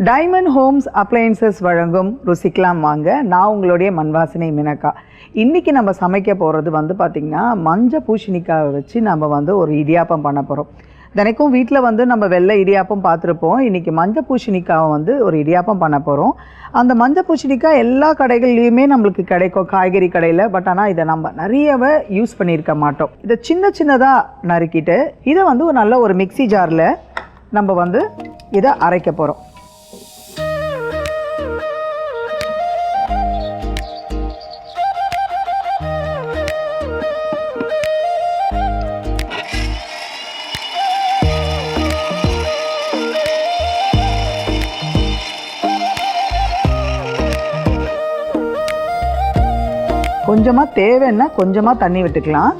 Diamond Holmes appliances வழங்கும் ருசிக்கலாம் வாங்க. நான் உங்களுடைய மண்வாசனை மினக்கா. இன்றைக்கி நம்ம சமைக்க போகிறது பார்த்திங்கன்னா மஞ்சள் பூசணிக்காவை வச்சு நம்ம ஒரு இடியாப்பம் பண்ண போகிறோம். தினைக்கும் வீட்டில் நம்ம வெள்ளை இடியாப்பம் பார்த்துருப்போம். இன்றைக்கி மஞ்சள் பூசணிக்காவை ஒரு இடியாப்பம் பண்ண போகிறோம். அந்த மஞ்சள் பூசணிக்காய் எல்லா கடைகள்லேயுமே நம்மளுக்கு கிடைக்கும், காய்கறி கடையில். பட் ஆனால் இதை நம்ம நிறையவே யூஸ் பண்ணியிருக்க மாட்டோம். இதை சின்ன சின்னதாக நறுக்கிட்டு இதை ஒரு நல்ல ஒரு மிக்சி ஜாரில் நம்ம இதை அரைக்க போகிறோம். கொஞ்சமாக தேவைன்னா கொஞ்சமாக தண்ணி விட்டுக்கலாம்.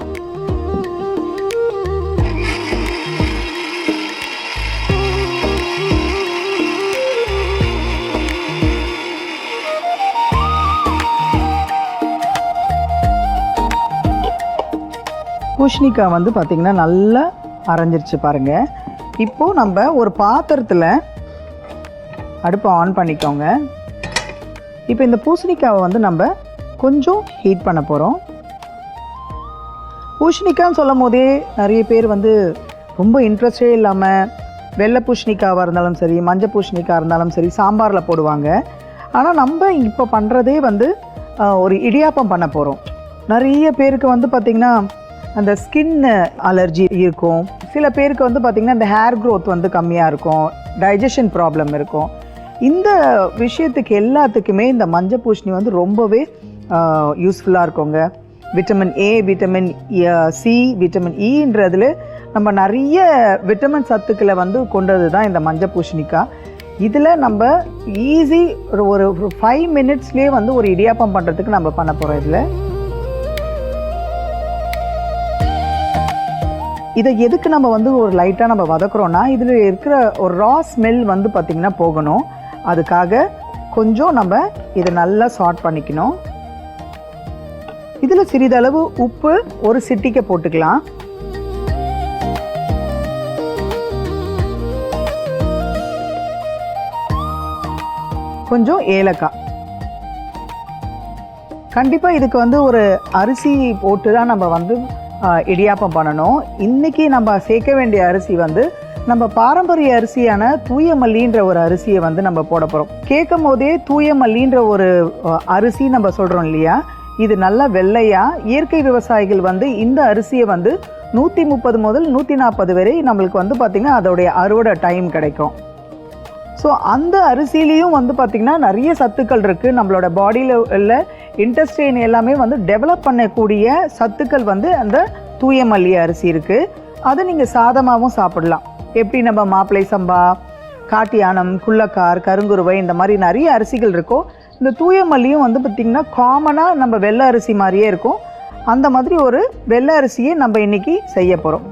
பூசணிக்காய் பார்த்திங்கன்னா நல்லா அரைஞ்சிருச்சு பாருங்கள். இப்போது நம்ம ஒரு பாத்திரத்தில் அடுப்பை ஆன் பண்ணிக்கோங்க. இப்போ இந்த பூசணிக்காவை நம்ம கொஞ்சம் ஹீட் பண்ண போகிறோம். பூசணிக்கான்னு சொல்லும் போதே நிறைய பேர் ரொம்ப இன்ட்ரெஸ்டே இல்லாமல் வெள்ளை பூசணிக்காவாக இருந்தாலும் சரி, மஞ்சள் பூசணிக்காய் இருந்தாலும் சரி சாம்பாரில் போடுவாங்க. ஆனால் நம்ம இப்போ பண்ணுறதே ஒரு இடியாப்பம் பண்ண போகிறோம். நிறைய பேருக்கு பார்த்திங்கன்னா அந்த ஸ்கின் அலர்ஜி இருக்கும். சில பேருக்கு பார்த்திங்கன்னா இந்த ஹேர் க்ரோத் கம்மியாக இருக்கும், டைஜஷன் ப்ராப்ளம் இருக்கும். இந்த விஷயத்துக்கு எல்லாத்துக்குமே இந்த மஞ்சள் பூசணி ரொம்பவே யூஸ்ஃபுல்லாக இருக்குங்க. Vitamin A, vitamin C, vitamin இன்றதில் நம்ம நிறைய விட்டமின் சத்துக்களை கொண்டது தான் இந்த மஞ்சள் பூசணிக்காய். இதில் நம்ம ஈஸி ஒரு 5 மினிட்ஸ்லேயே ஒரு இடியாப்பம் பண்ணுறதுக்கு நம்ம பண்ண போகிறோம். இதை எதுக்கு நம்ம ஒரு லைட்டாக நம்ம வதக்குறோன்னா இதில் இருக்கிற ஒரு ரா ஸ்மெல் பார்த்திங்கன்னா போகணும். அதுக்காக கொஞ்சம் நம்ம இதை நல்லா சாட் பண்ணிக்கணும். இதில் சிறிதளவு உப்பு ஒரு சிட்டிக்கை போட்டுக்கலாம். கொஞ்சம் ஏலக்காய். கண்டிப்பாக இதுக்கு ஒரு அரிசி போட்டு தான் நம்ம இடியாப்பம் பண்ணணும். இன்றைக்கி நம்ம சேர்க்க வேண்டிய அரிசி நம்ம பாரம்பரிய அரிசியான தூய மல்லின்ற ஒரு அரிசியை நம்ம போட போகிறோம். கேட்கும் போதே தூய மல்லின்ற ஒரு அரிசி நம்ம சொல்கிறோம் இல்லையா, இது நல்லா வெள்ளையாக இயற்கை விவசாயிகள் இந்த அரிசியை 130 முதல் 140 வரை நம்மளுக்கு பார்த்திங்கன்னா அதோடைய அறுவடை டைம் கிடைக்கும். ஸோ அந்த அரிசியிலையும் பார்த்திங்கன்னா நிறைய சத்துக்கள் இருக்குது. நம்மளோட பாடியில் உள்ள இன்டெஸ்டைன் எல்லாமே டெவலப் பண்ணக்கூடிய சத்துக்கள் அந்த தூய மல்லி அரிசி இருக்குது. அதை நீங்கள் சாதமாகவும் சாப்பிடலாம். எப்படி நம்ம மாப்பிளை சம்பா, காட்டியானம், குள்ளக்கார், கருங்குருவை இந்த மாதிரி நிறைய அரிசிகள் இருக்கோ, இந்த தூய மல்லியும் பார்த்திங்கன்னா காமனாக நம்ம வெள்ளை அரிசி மாதிரியே இருக்கும். அந்த மாதிரி ஒரு வெள்ளை அரிசியை நம்ம இன்றைக்கி செய்ய போகிறோம்.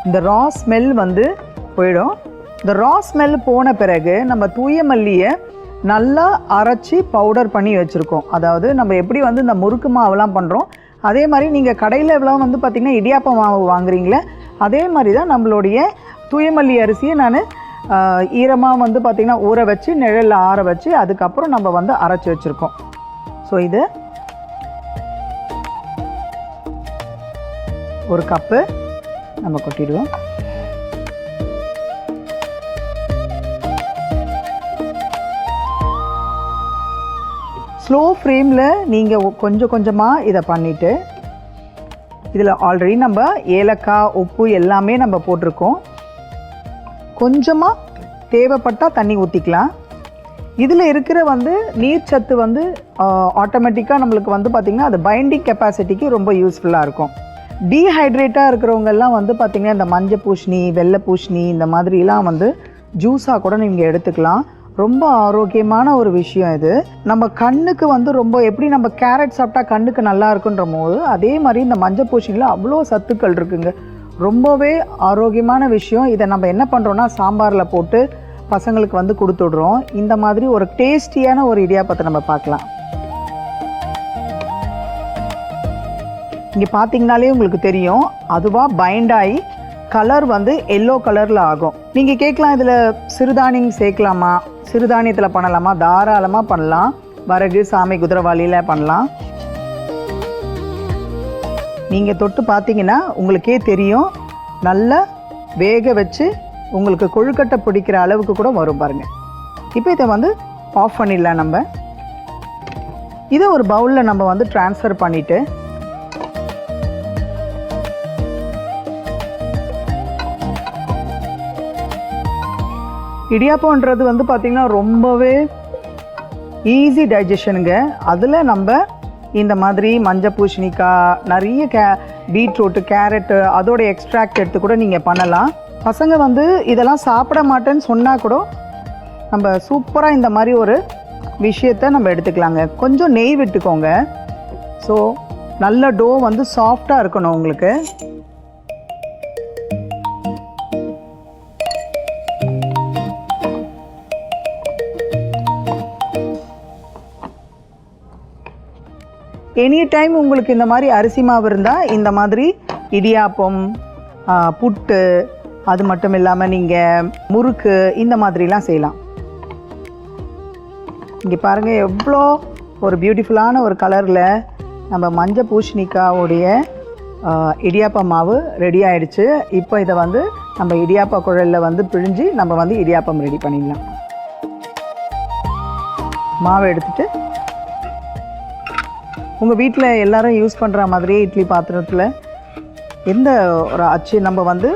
இந்த ரா ஸ்மெல் போயிடும். இந்த ரா ஸ்மெல் போன பிறகு நம்ம தூய மல்லியை நல்லா அரைச்சி பவுடர் பண்ணி வச்சுருக்கோம். அதாவது நம்ம எப்படி இந்த முறுக்கு மாவுலாம் பண்ணுறோம், அதே மாதிரி நீங்கள் கடையில் எவ்வளோ பார்த்திங்கன்னா இடியாப்ப மாவு வாங்குறீங்களே, அதே மாதிரி தான் நம்மளுடைய தூய மல்லி அரிசியை நான் ஈரமாக பார்த்திங்கன்னா ஊற வச்சு நிழலில் ஆற வச்சு அதுக்கப்புறம் நம்ம அரைச்சி வச்சுருக்கோம். ஸோ இது ஒரு கப்பு நம்ம கொட்டிடுவோம். ஸ்லோ ஃப்ளேமில் நீங்கள் கொஞ்சம் கொஞ்சமாக இதை பண்ணிவிட்டு, இதில் ஆல்ரெடி நம்ம ஏலக்காய், உப்பு எல்லாமே நம்ம போட்டிருக்கோம். கொஞ்சமாக தேவைப்பட்டால் தண்ணி ஊற்றிக்கலாம். இதில் இருக்கிற நீர்ச்சத்து ஆட்டோமேட்டிக்காக நம்மளுக்கு பார்த்திங்கன்னா அது பைண்டிங் கெப்பாசிட்டிக்கு ரொம்ப யூஸ்ஃபுல்லாக இருக்கும். டீஹைட்ரேட்டாக இருக்கிறவங்கெல்லாம் பார்த்திங்கன்னா இந்த மஞ்சள் பூசணி, வெள்ளை பூசணி இந்த மாதிரிலாம் ஜூஸாக கூட நீங்கள் எடுத்துக்கலாம். ரொம்ப ஆரோக்கியமான ஒரு விஷயம் இது. நம்ம கண்ணுக்கு ரொம்ப எப்படி நம்ம கேரட் சாப்பிட்டா கண்ணுக்கு நல்லா இருக்குன்ற போது, அதே மாதிரி இந்த மஞ்சள் பூசணியில் அவ்வளோ சத்துக்கள் இருக்குங்க. ரொம்பவே ஆரோக்கியமான விஷயம். இதை நம்ம என்ன பண்ணுறோன்னா சாம்பாரில் போட்டு பசங்களுக்கு கொடுத்துடுறோம். இந்த மாதிரி ஒரு டேஸ்டியான ஒரு இடியாப்பத்தை நம்ம பார்க்கலாம். இங்கே பார்த்தீங்கனாலே உங்களுக்கு தெரியும், அதுவாக பைண்ட் ஆகி கலர் வந்து எல்லோ கலரில் ஆகும். நீங்கள் கேட்கலாம் இதில் சிறுதானியம் சேர்க்கலாமா, சிறுதானியத்தில் பண்ணலாமா? தாராளமாக பண்ணலாம். வரகு, சாமை, குதிரைவாளியில் பண்ணலாம். நீங்கள் தொட்டு பார்த்தீங்கன்னா உங்களுக்கே தெரியும், நல்லா வேக வச்சு உங்களுக்கு கொழுக்கட்டை பிடிக்கிற அளவுக்கு கூட வரும் பாருங்கள். இப்போ இதை வந்து ஆஃப் பண்ணிடலாம். நம்ம இதை ஒரு பவுலில் நம்ம வந்து ட்ரான்ஸ்ஃபர் பண்ணிவிட்டு இடியாப்பம்ன்றது வந்து பார்த்திங்கன்னா ரொம்பவே ஈஸி டைஜஷனுங்க. அதில் நம்ம இந்த மாதிரி மஞ்சள் பூசணிக்காய், நிறைய பீட்ரூட்டு, கேரட்டு அதோட எக்ஸ்ட்ராக்ட் எடுத்து கூட நீங்கள் பண்ணலாம். பசங்க வந்து இதெல்லாம் சாப்பிட மாட்டேன்னு சொன்னால் கூட நம்ம சூப்பராக இந்த மாதிரி ஒரு விஷயத்தை நம்ம எடுத்துக்கலாங்க. கொஞ்சம் நெய் விட்டுக்கோங்க. ஸோ நல்ல டோ வந்து சாஃப்டாக இருக்கணும் உங்களுக்கு. எனி டைம் உங்களுக்கு இந்த மாதிரி அரிசி மாவு இருந்தால் இந்த மாதிரி இடியாப்பம், புட்டு, அது மட்டும் இல்லாமல் நீங்கள் முறுக்கு இந்த மாதிரிலாம் செய்யலாம். இங்கே பாருங்கள் எவ்வளோ ஒரு பியூட்டிஃபுல்லான ஒரு கலரில் நம்ம மஞ்சள் பூசணிக்காவுடைய இடியாப்ப மாவு ரெடி ஆகிடுச்சு. இப்போ இதை வந்து நம்ம இடியாப்ப குழலில் வந்து பிழிஞ்சு நம்ம வந்து இடியாப்பம் ரெடி பண்ணிடலாம். மாவை எடுத்துகிட்டு உங்கள் வீட்டில் எல்லோரும் யூஸ் பண்ணுற மாதிரியே இட்லி பாத்திரத்தில் எந்த ஒரு அச்சு, நம்ம வந்து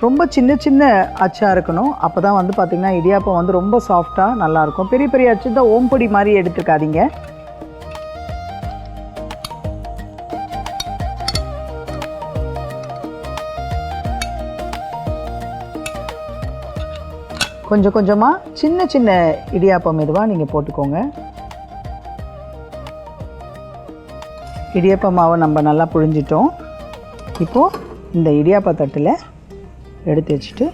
ரொம்ப சின்ன சின்ன அச்சாக இருக்கணும். அப்போ தான் வந்து பார்த்திங்கன்னா இடியாப்பம் வந்து ரொம்ப சாஃப்டாக நல்லாயிருக்கும். பெரிய பெரிய அச்சு தான் ஓம்பொடி மாதிரி எடுத்துக்காதீங்க. கொஞ்சம் கொஞ்சமாக சின்ன சின்ன இடியாப்பம் மெதுவாக நீங்கள் போட்டுக்கோங்க. இடியாப்ப மாவை நம்ம நல்லா புழிஞ்சிட்டோம். இப்போது இந்த இடியாப்ப தட்டில் எடுத்து வச்சுட்டு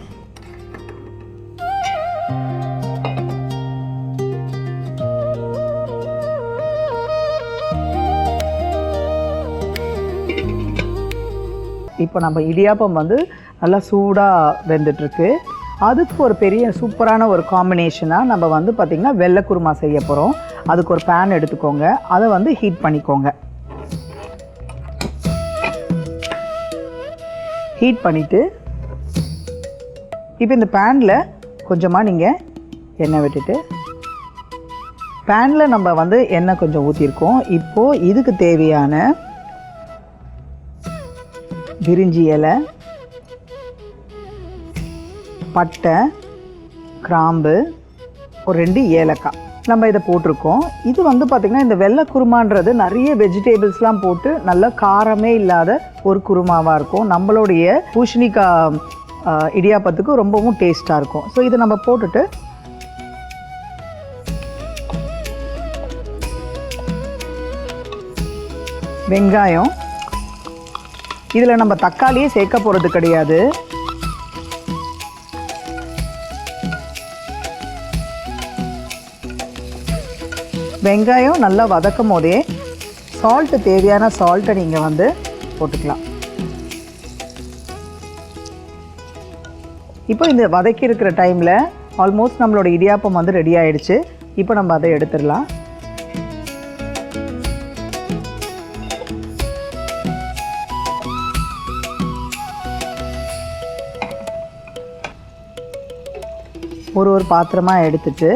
இப்போ நம்ம இடியாப்பம் வந்து நல்லா சூடாக வெந்துட்டுருக்கு. அதுக்கு ஒரு பெரிய சூப்பரான ஒரு காம்பினேஷனாக நம்ம வந்து பார்த்திங்கன்னா வெள்ளை குருமா செய்ய போகிறோம். அதுக்கு ஒரு பேன் எடுத்துக்கோங்க. அதை வந்து ஹீட் பண்ணிக்கோங்க. ஹீட் பண்ணிவிட்டு இப்போ இந்த பேனில் கொஞ்சமாக நீங்கள் எண்ணெய் விட்டுட்டு, பேனில் நம்ம வந்து எண்ணெய் கொஞ்சம் ஊற்றிருக்கோம். இப்போது இதுக்கு தேவையான பிரிஞ்சி இலை, பட்டை, கிராம்பு, ஒரு 2 ஏலக்காய் நம்ம இதை போட்டிருக்கோம். இது வந்து பார்த்திங்கன்னா இந்த வெள்ளை குருமான்றது நிறைய வெஜிடேபிள்ஸ்லாம் போட்டு நல்ல காரமே இல்லாத ஒரு குருமாவாக இருக்கும். நம்மளுடைய பூசணிக்காய் இடியாப்பத்துக்கு ரொம்பவும் டேஸ்ட்டாக இருக்கும். ஸோ இதை நம்ம போட்டுட்டு வெங்காயம், இதில் நம்ம தக்காளியே சேர்க்க போகிறது கிடையாது. வெங்காயம் நல்லா வதக்கும் போதே சால்ட்டு, தேவையான சால்ட்டை நீங்கள் வந்து போட்டுக்கலாம். இப்போ இந்த வதக்கி இருக்கிற டைமில் ஆல்மோஸ்ட் நம்மளோட இடியாப்பம் வந்து ரெடி ஆகிடுச்சு. இப்போ நம்ம அதை எடுத்துடலாம். ஒரு பாத்திரமாக எடுத்துட்டு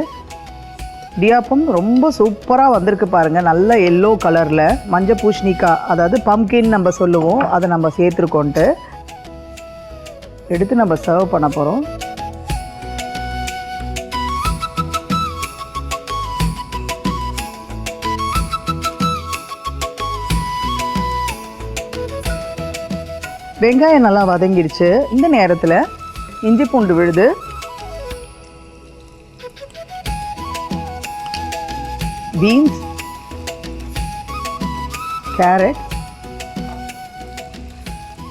இடியாப்பம் ரொம்ப சூப்பராக வந்திருக்கு பாருங்கள். நல்ல எல்லோ கலரில் மஞ்சள் பூசணிக்காய், அதாவது பம்கின் நம்ம சொல்லுவோம், அதை நம்ம சேர்த்துருக்கோன்ட்டு எடுத்து நம்ம சர்வ் பண்ண போகிறோம். வெங்காயம் நல்லா வதங்கிடுச்சு. இந்த நேரத்தில் இஞ்சி பூண்டு விழுது, பீன்ஸ், கேரட்,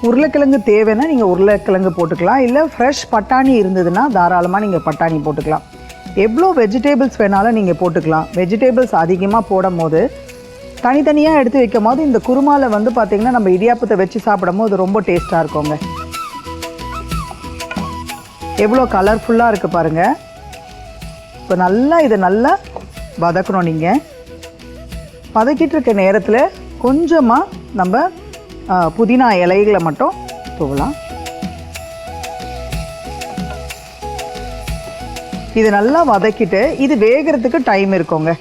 உருளைக்கிழங்கு தேவைன்னா நீங்கள் உருளைக்கிழங்கு போட்டுக்கலாம். இல்லை ஃப்ரெஷ் பட்டாணி இருந்ததுன்னா தாராளமாக நீங்கள் பட்டாணி போட்டுக்கலாம். எவ்வளோ வெஜிடேபிள்ஸ் வேணாலும் நீங்கள் போட்டுக்கலாம். வெஜிடேபிள்ஸ் அதிகமாக போடும் போது தனித்தனியாக எடுத்து வைக்கும் போது இந்த குருமாவில் வந்து பார்த்திங்கன்னா நம்ம இடியாப்பத்தை வச்சு சாப்பிடும் போது ரொம்ப டேஸ்ட்டாக இருக்குங்க. எவ்வளோ கலர்ஃபுல்லாக இருக்குது பாருங்கள். இப்போ நல்லா இதை நல்லா வதக்கணும். நீங்கள் வதக்கிட்டு இருக்க நேரத்தில் கொஞ்சமாக நம்ம புதினா இலைகளை மட்டும் தூவலாம். இது நல்லா வதக்கிட்டு இது வேகிறதுக்கு டைம் இருக்குங்க.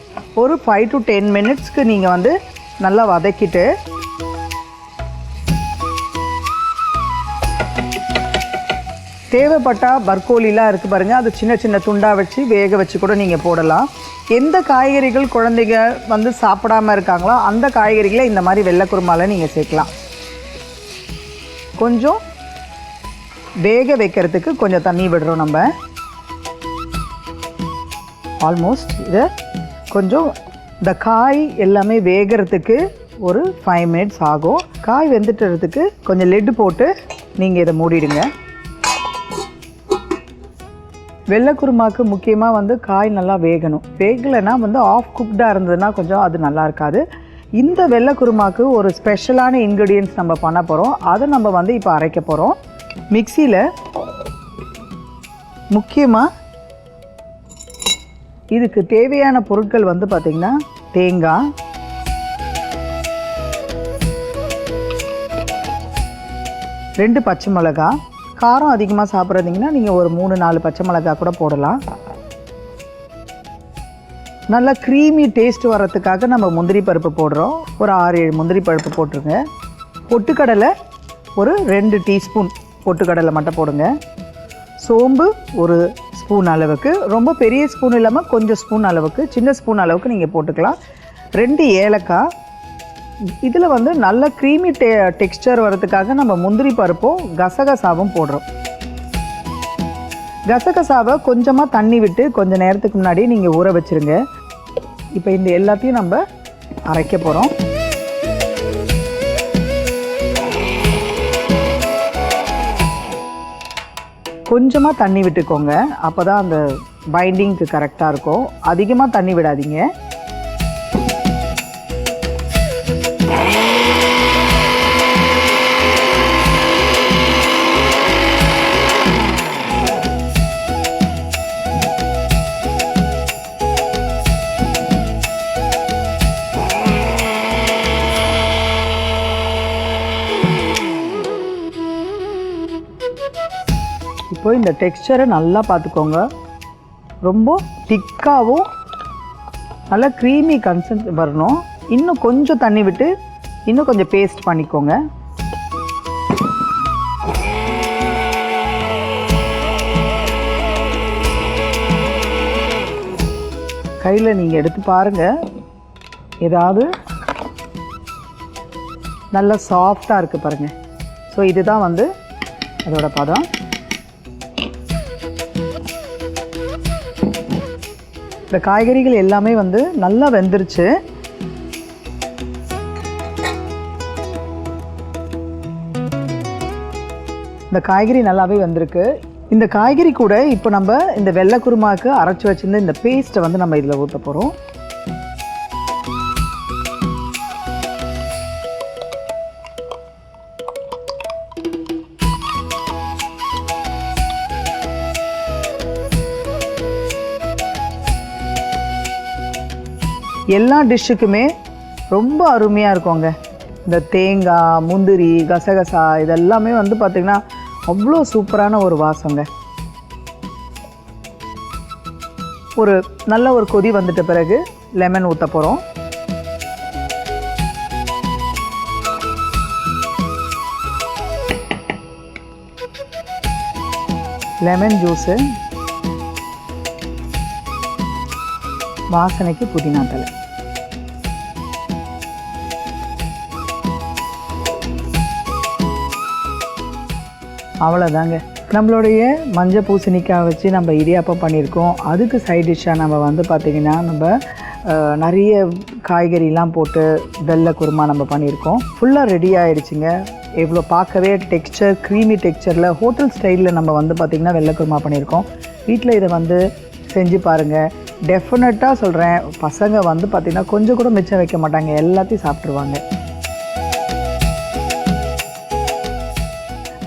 ஒரு 5 to 10 மினிட்ஸ்க்கு நீங்கள் வந்து நல்லா வதக்கிட்டு தேவைப்பட்டால் பர்கோலிலாம் இருக்குது பாருங்கள், அது சின்ன சின்ன துண்டாக வச்சு வேக வச்சு கூட நீங்கள் போடலாம். எந்த காய்கறிகள் குழந்தைங்க வந்து சாப்பிடாமல் இருக்காங்களோ அந்த காய்கறிகளை இந்த மாதிரி வெள்ளை குருமாவில் நீங்கள் சேர்க்கலாம். கொஞ்சம் வேக வைக்கிறதுக்கு கொஞ்சம் தண்ணி விடுறோம் நம்ம. ஆல்மோஸ்ட் இதை கொஞ்சம் இந்த காய் எல்லாமே வேகிறதுக்கு ஒரு 5 மினிட்ஸ் ஆகும். காய் வெந்துட்டுறதுக்கு கொஞ்சம் லெட்டு போட்டு நீங்கள் இதை மூடிடுங்க. வெள்ளை குருமாவுக்கு முக்கியமாக வந்து காய் நல்லா வேகணும். வேகலைன்னா வந்து ஆஃப் குக்டாக இருந்ததுன்னா கொஞ்சம் அது நல்லா இருக்காது. இந்த வெள்ளை குருமாவுக்கு ஒரு ஸ்பெஷலான இன்க்ரீடியன்ட்ஸ் நம்ம பண்ண போகிறோம். அதை நம்ம வந்து இப்போ அரைக்க போகிறோம். மிக்சியில் முக்கியமாக இதுக்கு தேவையான பொருட்கள் வந்து பார்த்திங்கன்னா தேங்காய், ரெண்டு பச்சை மிளகாய். காரம் அதிகமாக சாப்பிட்றதிங்கன்னா நீங்கள் ஒரு 3-4 பச்சை மிளகாய் கூட போடலாம். நல்லா க்ரீமி டேஸ்ட் வர்றதுக்காக நம்ம முந்திரி பருப்பு போடுறோம். ஒரு 6-7 முந்திரி பருப்பு போட்டுருங்க. பொட்டுக்கடலை ஒரு 2 டீஸ்பூன் பொட்டுக்கடலை மட்டும் போடுங்க. சோம்பு ஒரு ஸ்பூன் அளவுக்கு, ரொம்ப பெரிய ஸ்பூன் இல்லாமல் கொஞ்சம் ஸ்பூன் அளவுக்கு, சின்ன ஸ்பூன் அளவுக்கு நீங்கள் போட்டுக்கலாம். 2 ஏலக்காய். இதில் வந்து நல்ல க்ரீமி டெக்ஸ்டர் வரதுக்காக நம்ம முந்திரி பருப்பும் கசகசாவும் போடுறோம். கசகசாவை கொஞ்சமாக தண்ணி விட்டு கொஞ்சம் நேரத்துக்கு முன்னாடி நீங்கள் ஊற வச்சுருங்க. இப்போ இந்த எல்லாத்தையும் நம்ம அரைக்க போகிறோம். கொஞ்சமாக தண்ணி விட்டுக்கோங்க, அப்போ தான் அந்த பைண்டிங்க்கு கரெக்டாக இருக்கும். அதிகமாக தண்ணி விடாதீங்க. இப்போ இந்த டெக்ஸ்சரை நல்லா பார்த்துக்கோங்க. ரொம்ப திக்காகவும் நல்லா க்ரீமி கன்சிஸ்டன்ஸ் வரணும். இன்னும் கொஞ்சம் தண்ணி விட்டு இன்னும் கொஞ்சம் பேஸ்ட் பண்ணிக்கோங்க. கையில் நீங்கள் எடுத்து பாருங்கள், ஏதாவது நல்லா சாஃப்டாக இருக்குது பாருங்கள். ஸோ இதுதான் வந்து அதோட பதம். இந்த காய்கறிகள் எல்லாமே வந்து நல்லா வெந்துருச்சு. இந்த காய்கறி நல்லாவே வந்திருக்கு. இந்த காய்கறி கூட இப்போ நம்ம இந்த வெள்ளை குருமாவுக்கு அரைச்சி வச்சிருந்த இந்த பேஸ்ட்டை வந்து நம்ம இதில் ஊற்ற போகிறோம். எல்லா டிஷ்ஷுக்குமே ரொம்ப அருமையாக இருக்குங்க. இந்த தேங்காய், முந்திரி, கசகசா இதெல்லாமே வந்து பார்த்திங்கன்னா அவ்வளோ சூப்பரான ஒரு வாசங்க. ஒரு நல்ல ஒரு கொதி வந்துட்ட பிறகு லெமன் ஊற்ற போகிறோம். லெமன் ஜூஸு, வாசனைக்கு புதினா தலை. அவ்வளோதாங்க, நம்மளுடைய மஞ்சள் பூசணிக்காய் வச்சு நம்ம இடியாப்பம் பண்ணியிருக்கோம். அதுக்கு சைட் டிஷ்ஷாக நம்ம வந்து பார்த்திங்கன்னா நம்ம நிறைய காய்கறிலாம் போட்டு வெள்ளை குருமா நம்ம பண்ணியிருக்கோம். ஃபுல்லாக ரெடி ஆகிடுச்சிங்க. எவ்வளோ பார்க்கவே டெக்ஸ்சர் க்ரீமி டெக்ஸ்சரில் ஹோட்டல் ஸ்டைலில் நம்ம வந்து பார்த்திங்கன்னா வெள்ளை குருமா பண்ணியிருக்கோம். வீட்டில் இதை வந்து செஞ்சு பாருங்கள். டெஃபினட்டாக சொல்கிறேன், பசங்க வந்து பார்த்திங்கன்னா கொஞ்சம் கூட மிச்சம் வைக்க மாட்டாங்க, எல்லாத்தையும் சாப்பிட்ருவாங்க.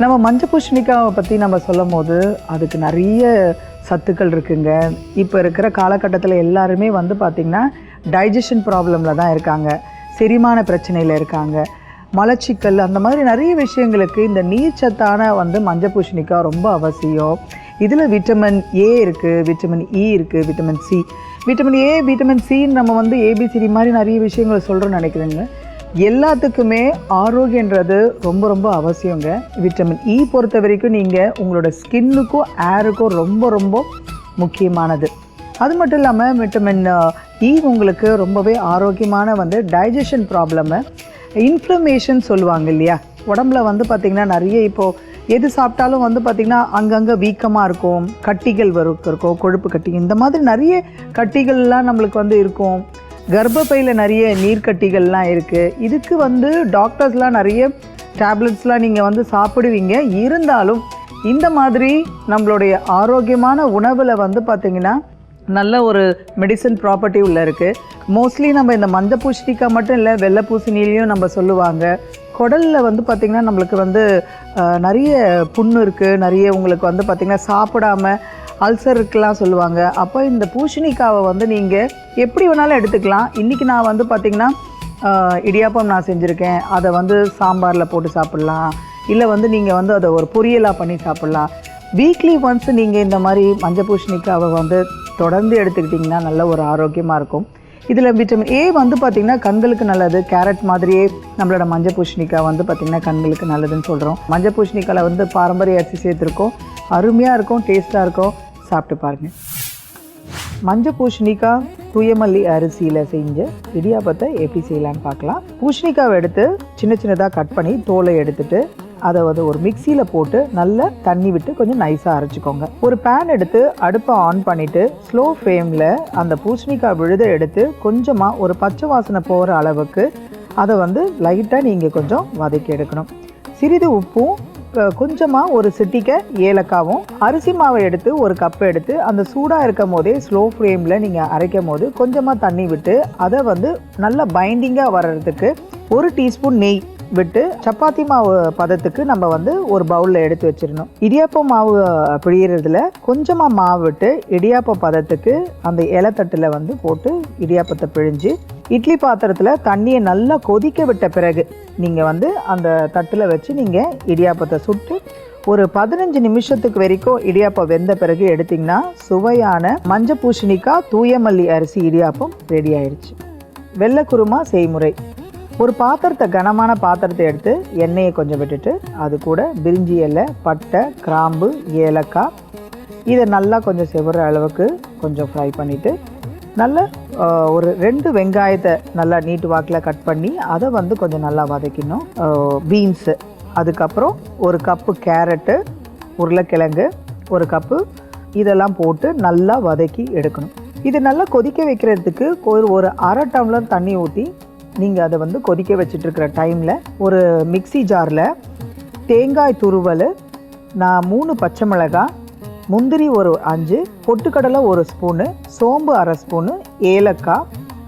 நம்ம மஞ்சள் பூசணிக்காவை பற்றி நம்ம சொல்லும் போது அதுக்கு நிறைய சத்துக்கள் இருக்குங்க. இப்போ இருக்கிற காலகட்டத்தில் எல்லாருமே வந்து பார்த்திங்கன்னா டைஜஷன் ப்ராப்ளமில் தான் இருக்காங்க, செரிமான பிரச்சனையில் இருக்காங்க, மலச்சிக்கல், அந்த மாதிரி நிறைய விஷயங்களுக்கு இந்த நீர்ச்சத்தான வந்து மஞ்சள் பூசணிக்காய் ரொம்ப அவசியம். இதில் விட்டமின் ஏ இருக்குது, விட்டமின் இ இருக்குது, vitamin C. Vitamin A, vitamin சின்னு நம்ம வந்து ஏபிசிடி மாதிரி நிறைய விஷயங்களை சொல்கிறோன்னு நினைக்கிறேங்க. எல்லாத்துக்குமே ஆரோக்கியன்றது ரொம்ப ரொம்ப அவசியங்க. விட்டமின் இ பொறுத்த வரைக்கும் நீங்கள் உங்களோட ஸ்கின்னுக்கும் ஏருக்கும் ரொம்ப ரொம்ப முக்கியமானது. அது மட்டும் இல்லாமல் விட்டமின் இ உங்களுக்கு ரொம்பவே ஆரோக்கியமான வந்து டைஜஷன் ப்ராப்ளமு, இன்ஃப்ளமேஷன் சொல்லுவாங்க இல்லையா, உடம்புல வந்து பார்த்திங்கன்னா நிறைய இப்போது எது சாப்பிட்டாலும் வந்து பார்த்திங்கன்னா அங்கங்கே வீக்கமாக இருக்கும், கட்டிகள் இருக்கும், கொழுப்பு கட்டி, இந்த மாதிரி நிறைய கட்டிகள்லாம் நம்மளுக்கு வந்து இருக்கும். கர்ப்பப்பையில் நிறைய நீர்க்கட்டிகள்லாம் இருக்குது. இதுக்கு வந்து டாக்டர்ஸ்லாம் நிறைய டேப்லெட்ஸ்லாம் நீங்கள் வந்து சாப்பிடுவீங்க. இருந்தாலும் இந்த மாதிரி நம்மளுடைய ஆரோக்கியமான உணவில் வந்து பார்த்திங்கன்னா நல்ல ஒரு மெடிசன் ப்ராப்பர்ட்டி உள்ளே இருக்குது. மோஸ்ட்லி நம்ம இந்த மஞ்சள் பூசணிக்காய் மட்டும் இல்லை, வெள்ளை பூசணிலையும் நம்ம சொல்லுவாங்க. குடலில் வந்து பார்த்திங்கன்னா நம்மளுக்கு வந்து நிறைய புண்ணு இருக்குது, நிறைய உங்களுக்கு வந்து பார்த்திங்கன்னா சாப்பிடாமல் அல்சருக்கெலாம் சொல்லுவாங்க. அப்போ இந்த பூசணிக்காவை வந்து நீங்கள் எப்படி வேணாலும் எடுத்துக்கலாம். இன்றைக்கி நான் வந்து பார்த்திங்கன்னா இடியாப்பம் நான் செஞ்சுருக்கேன், அதை வந்து சாம்பாரில் போட்டு சாப்பிட்லாம், இல்லை வந்து நீங்கள் வந்து அதை ஒரு பொரியலாக பண்ணி சாப்பிட்லாம். வீக்லி ஒன்ஸ் நீங்கள் இந்த மாதிரி மஞ்சள் பூசணிக்காவை வந்து தொடர்ந்து எடுத்துக்கிட்டிங்கன்னா நல்ல ஒரு ஆரோக்கியமாக இருக்கும். இதில் விட்டமின் ஏ வந்து பார்த்திங்கன்னா கண்களுக்கு நல்லது. கேரட் மாதிரியே நம்மளோட மஞ்சள் பூசணிக்காய் வந்து பார்த்திங்கன்னா கண்களுக்கு நல்லதுன்னு சொல்கிறோம். மஞ்சள் பூசணிக்காயில் வந்து பாரம்பரிய அரிசி சேர்த்துருக்கோம், அருமையாக இருக்கும், டேஸ்ட்டாக இருக்கும், சாப்பிட்டு பாருங்கள். மஞ்சள் பூசணிக்காய் தூயமல்லி அரிசியில் செஞ்ச இடியாப்பத்தை எப்படி செய்யலான்னு பார்க்கலாம். பூசணிக்காவை எடுத்து சின்ன சின்னதாக கட் பண்ணி தோலை எடுத்துட்டு அதை வந்து ஒரு மிக்சியில் போட்டு நல்லா தண்ணி விட்டு கொஞ்சம் நைஸாக அரைச்சிக்கோங்க. ஒரு பேன் எடுத்து அடுப்பை ஆன் பண்ணிவிட்டு ஸ்லோ ஃப்ளேமில் அந்த பூசணிக்காய் விழுத எடுத்து கொஞ்சமாக ஒரு பச்சை வாசனை போகிற அளவுக்கு அதை வந்து லைட்டாக நீங்கள் கொஞ்சம் வதக்கி எடுக்கணும். சிறிது உப்பும் கொஞ்சமாக ஒரு சிட்டிக்கை ஏலக்காவும், அரிசி மாவை எடுத்து ஒரு கப் எடுத்து அந்த சூடாக இருக்கும் போதே ஸ்லோ ஃப்ளேமில் நீங்கள் அரைக்கும் போது கொஞ்சமாக தண்ணி விட்டு அதை வந்து நல்லா பைண்டிங்காக வர்றதுக்கு ஒரு டீஸ்பூன் நெய் விட்டு சப்பாத்தி மாவு பதத்துக்கு நம்ம வந்து ஒரு பவுலில் எடுத்து வச்சிடணும். இடியாப்பம் மாவு பிழியறதுல கொஞ்சமாக மாவு விட்டு இடியாப்ப பதத்துக்கு அந்த இலைத்தட்டில் வந்து போட்டு இடியாப்பத்தை பிழிஞ்சு இட்லி பாத்திரத்தில் தண்ணியை நல்லா கொதிக்க விட்ட பிறகு நீங்கள் வந்து அந்த தட்டில் வச்சு நீங்கள் இடியாப்பத்தை சுட்டு ஒரு 15 நிமிஷத்துக்கு வரைக்கும் இடியாப்பம் வெந்த பிறகு எடுத்திங்கன்னா சுவையான மஞ்சள் பூசணிக்காய் தூயமல்லி அரிசி இடியாப்பம் ரெடி ஆயிடுச்சு. வெள்ளை குருமா செய்முறை. ஒரு பாத்திரத்தை, கனமான பாத்திரத்தை எடுத்து எண்ணெயை கொஞ்சம் விட்டுட்டு அது கூட பிரிஞ்சி இலை, பட்டை, கிராம்பு, ஏலக்காய் இதை நல்லா கொஞ்சம் செவற அளவுக்கு கொஞ்சம் ஃப்ரை பண்ணிவிட்டு நல்லா ஒரு 2 வெங்காயத்தை நல்லா நீட்டு வாக்கில் கட் பண்ணி அதை வந்து கொஞ்சம் நல்லா வதக்கணும். பீன்ஸு, அதுக்கப்புறம் ஒரு கப்பு கேரட்டு, உருளைக்கிழங்கு, ஒரு கப்பு, இதெல்லாம் போட்டு நல்லா வதக்கி எடுக்கணும். இது நல்லா கொதிக்க வைக்கிறதுக்கு ஒரு அரை டம்ளர் தண்ணி ஊற்றி நீங்கள் அதை வந்து கொதிக்க வச்சிட்ருக்கிற டைமில் ஒரு மிக்சி ஜாரில் தேங்காய் துருவல், நான் 3 பச்சை மிளகாய், முந்திரி ஒரு 5, பொட்டுக்கடலை 1 ஸ்பூனு, சோம்பு அரை ஸ்பூனு, ஏலக்காய்,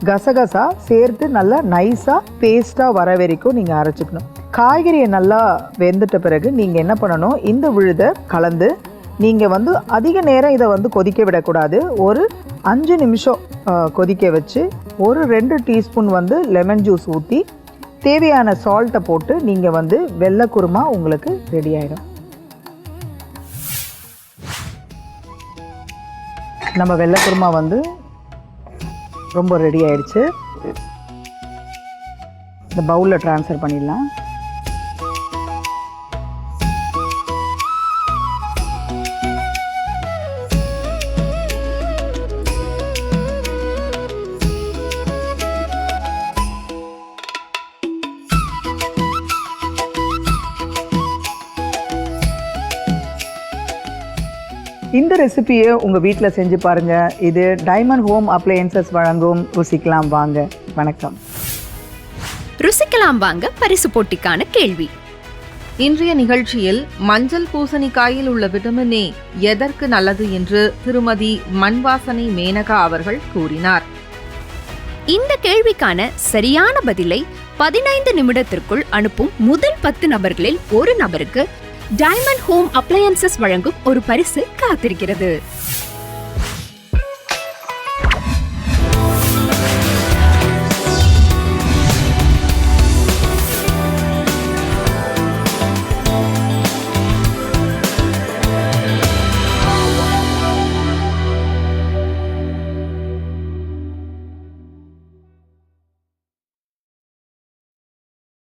கசகசா சேர்த்து நல்லா நைஸாக பேஸ்ட்டாக வர வரைக்கும் நீங்கள் அரைச்சிக்கணும். காய்கறியை நல்லா வெந்துட்ட பிறகு நீங்கள் என்ன பண்ணணும், இந்த விழுதை கலந்து நீங்கள் வந்து அதிக நேரம் இதை வந்து கொதிக்க விடக்கூடாது. ஒரு 5 நிமிஷம் கொதிக்க வச்சு ஒரு 2 டீஸ்பூன் வந்து லெமன் ஜூஸ் ஊற்றி தேவையான சால்ட்டை போட்டு நீங்கள் வந்து வெள்ளை குருமா உங்களுக்கு ரெடி ஆகிடும். நம்ம வெள்ளை குருமா வந்து ரொம்ப ரெடி ஆயிடுச்சு. இந்த பவுலில் ட்ரான்ஸ்ஃபர் பண்ணிடலாம். இந்த ரெசிபியை உங்கள் வீட்டில் செஞ்சு பாருங்கள். இது டைமண்ட் ஹோம் அப்ளையன்சஸ் வழங்கும் ருசிக்கலாம் வாங்க. வணக்கம். ருசிக்கலாம் வாங்க பரிசு போட்டிக்கான கேள்வி. இன்றைய நிகழ்ச்சியில் மஞ்சள் பூசணிக்காயில் உள்ள விட்டமின் ஏ எதற்கு நல்லது என்று திருமதி மண்வாசனை மேனகா அவர்கள் கூறினார். இந்த கேள்விக்கான சரியான பதிலை 15 நிமிடத்திற்குள் அனுப்பும் முதல் 10 நபர்களில் ஒரு நபருக்கு டைமண்ட் ஹோம் அப்ளையன்சஸ் வழங்கும் ஒரு பரிசு காத்திருக்கிறது.